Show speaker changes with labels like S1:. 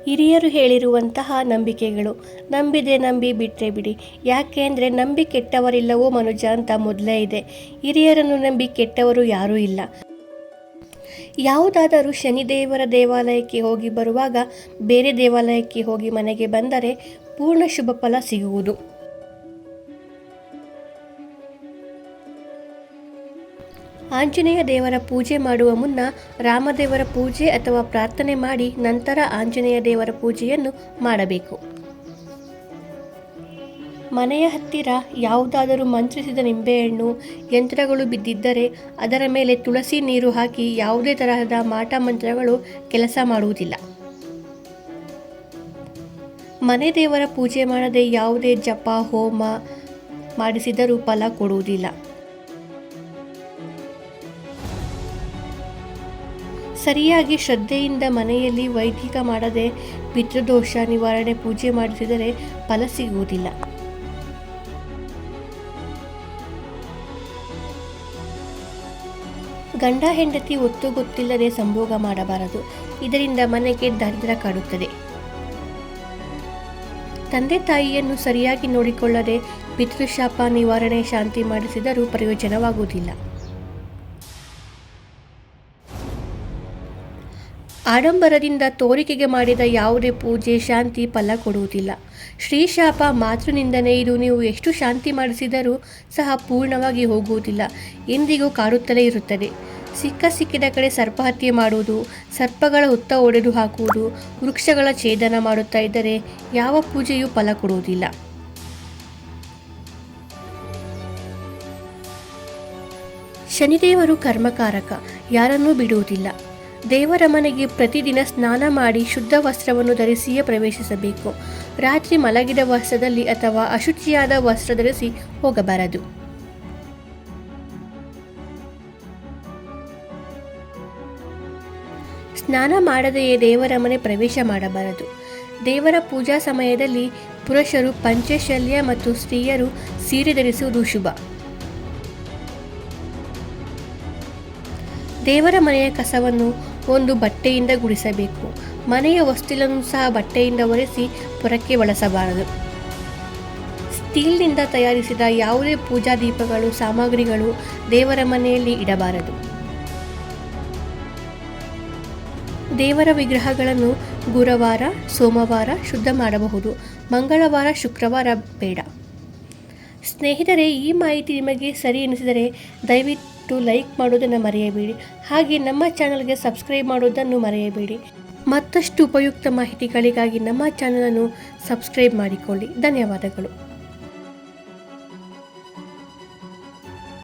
S1: ಹಿರಿಯರು ಹೇಳಿರುವಂತಹ ನಂಬಿಕೆಗಳು. ನಂಬಿದೆ ನಂಬಿ ಬಿಟ್ಟರೆ ಬಿಡಿ. ಯಾಕೆ ಅಂದರೆ ನಂಬಿ ಕೆಟ್ಟವರಿಲ್ಲವೋ ಮನುಜ ಅಂತ ಮೊದಲೇ ಇದೆ. ಹಿರಿಯರನ್ನು ನಂಬಿ ಕೆಟ್ಟವರು ಯಾರೂ ಇಲ್ಲ. ಯಾವುದಾದರೂ ಶನಿದೇವರ ದೇವಾಲಯಕ್ಕೆ ಹೋಗಿ ಬರುವಾಗ ಬೇರೆ ದೇವಾಲಯಕ್ಕೆ ಹೋಗಿ ಮನೆಗೆ ಬಂದರೆ ಪೂರ್ಣ ಶುಭ ಫಲ ಸಿಗುವುದು. ಆಂಜನೇಯ ದೇವರ ಪೂಜೆ ಮಾಡುವ ಮುನ್ನ ರಾಮದೇವರ ಪೂಜೆ ಅಥವಾ ಪ್ರಾರ್ಥನೆ ಮಾಡಿ ನಂತರ ಆಂಜನೇಯ ದೇವರ ಪೂಜೆಯನ್ನು ಮಾಡಬೇಕು. ಮನೆಯ ಹತ್ತಿರ ಯಾವುದಾದರೂ ಮಂತ್ರಿಸಿದ ನಿಂಬೆಹಣ್ಣು ಯಂತ್ರಗಳು ಬಿದ್ದಿದ್ದರೆ ಅದರ ಮೇಲೆ ತುಳಸಿ ನೀರು ಹಾಕಿ ಯಾವುದೇ ತರಹದ ಮಾಟ ಮಂತ್ರಗಳು ಕೆಲಸ ಮಾಡುವುದಿಲ್ಲ. ಮನೆ ದೇವರ ಪೂಜೆ ಮಾಡದೆ ಯಾವುದೇ ಜಪ ಹೋಮ ಮಾಡಿಸಿದರೂ ಫಲ ಕೊಡುವುದಿಲ್ಲ. ಸರಿಯಾಗಿ ಶ್ರದ್ಧೆಯಿಂದ ಮನೆಯಲ್ಲಿ ವೈದಿಕ ಮಾಡದೆ ಪಿತೃದೋಷ ನಿವಾರಣೆ ಪೂಜೆ ಮಾಡಿಸಿದರೆ ಫಲ ಸಿಗುವುದಿಲ್ಲ. ಗಂಡ ಹೆಂಡತಿ ಒತ್ತು ಗೊತ್ತಿಲ್ಲದೆ ಸಂಭೋಗ ಮಾಡಬಾರದು. ಇದರಿಂದ ಮನೆಗೆ ದರಿದ್ರ ಕಾಡುತ್ತದೆ. ತಂದೆ ತಾಯಿಯನ್ನು ಸರಿಯಾಗಿ ನೋಡಿಕೊಳ್ಳದೆ ಪಿತೃಶಾಪ ನಿವಾರಣೆ ಶಾಂತಿ ಮಾಡಿಸಿದರೂ ಪ್ರಯೋಜನವಾಗುವುದಿಲ್ಲ. ಆಡಂಬರದಿಂದ ತೋರಿಕೆಗೆ ಮಾಡಿದ ಯಾವುದೇ ಪೂಜೆ ಶಾಂತಿ ಫಲ ಕೊಡುವುದಿಲ್ಲ. ಶ್ರೀಶಾಪ ಮಾತೃನಿಂದನೇ ಇದು ನೀವು ಎಷ್ಟು ಶಾಂತಿ ಮಾಡಿಸಿದರೂ ಸಹ ಪೂರ್ಣವಾಗಿ ಹೋಗುವುದಿಲ್ಲ, ಎಂದಿಗೂ ಕಾಡುತ್ತಲೇ ಇರುತ್ತದೆ. ಸಿಕ್ಕಿದ ಕಡೆ ಸರ್ಪಹತ್ಯೆ ಮಾಡುವುದು, ಸರ್ಪಗಳ ಹುತ್ತ ಒಡೆದು ಹಾಕುವುದು, ವೃಕ್ಷಗಳ ಛೇದನ ಮಾಡುತ್ತಾ ಇದ್ದರೆ ಯಾವ ಪೂಜೆಯೂ ಫಲ ಕೊಡುವುದಿಲ್ಲ. ಶನಿದೇವರು ಕರ್ಮಕಾರಕ, ಯಾರನ್ನೂ ಬಿಡುವುದಿಲ್ಲ. ದೇವರ ಮನೆಗೆ ಪ್ರತಿದಿನ ಸ್ನಾನ ಮಾಡಿ ಶುದ್ಧ ವಸ್ತ್ರವನ್ನು ಧರಿಸಿಯೇ ಪ್ರವೇಶಿಸಬೇಕು. ರಾತ್ರಿ ಮಲಗಿದ ವಸ್ತ್ರದಲ್ಲಿ ಅಥವಾ ಅಶುಚಿಯಾದ ವಸ್ತ್ರ ಧರಿಸಿ ಹೋಗಬಾರದು. ಸ್ನಾನ ಮಾಡದೆಯೇ ದೇವರ ಮನೆ ಪ್ರವೇಶ ಮಾಡಬಾರದು. ದೇವರ ಪೂಜಾ ಸಮಯದಲ್ಲಿ ಪುರುಷರು ಪಂಚಶಲ್ಯ ಮತ್ತು ಸ್ತ್ರೀಯರು ಸೀರೆ ಧರಿಸುವುದು ಶುಭ. ದೇವರ ಮನೆಯ ಕಸವನ್ನು ಒಂದು ಬಟ್ಟೆಯಿಂದ ಗುಡಿಸಬೇಕು. ಮನೆಯ ವಸ್ತುಗಳನ್ನು ಸಹ ಬಟ್ಟೆಯಿಂದ ಒರೆಸಿ ಪುರಕ್ಕೆ ಬಳಸಬಾರದು. ಸ್ಟೀಲ್ನಿಂದ ತಯಾರಿಸಿದ ಯಾವುದೇ ಪೂಜಾ ದೀಪಗಳು ಸಾಮಗ್ರಿಗಳು ದೇವರ ಮನೆಯಲ್ಲಿ ಇಡಬಾರದು. ದೇವರ ವಿಗ್ರಹಗಳನ್ನು ಗುರುವಾರ ಸೋಮವಾರ ಶುದ್ಧ ಮಾಡಬಹುದು, ಮಂಗಳವಾರ ಶುಕ್ರವಾರ ಬೇಡ. ಸ್ನೇಹಿತರೆ, ಈ ಮಾಹಿತಿ ನಿಮಗೆ ಸರಿ ಎನಿಸಿದರೆ ದಯವಿಟ್ಟು ಲೈಕ್ ಮಾಡೋದನ್ನು ಮರೆಯಬೇಡಿ. ಹಾಗೆ ನಮ್ಮ ಚಾನಲ್ಗೆ ಸಬ್ಸ್ಕ್ರೈಬ್ ಮಾಡೋದನ್ನು ಮರೆಯಬೇಡಿ. ಮತ್ತಷ್ಟು ಉಪಯುಕ್ತ ಮಾಹಿತಿಗಳಿಗಾಗಿ ನಮ್ಮ ಚಾನಲನ್ನು ಸಬ್ಸ್ಕ್ರೈಬ್ ಮಾಡಿಕೊಳ್ಳಿ. ಧನ್ಯವಾದಗಳು.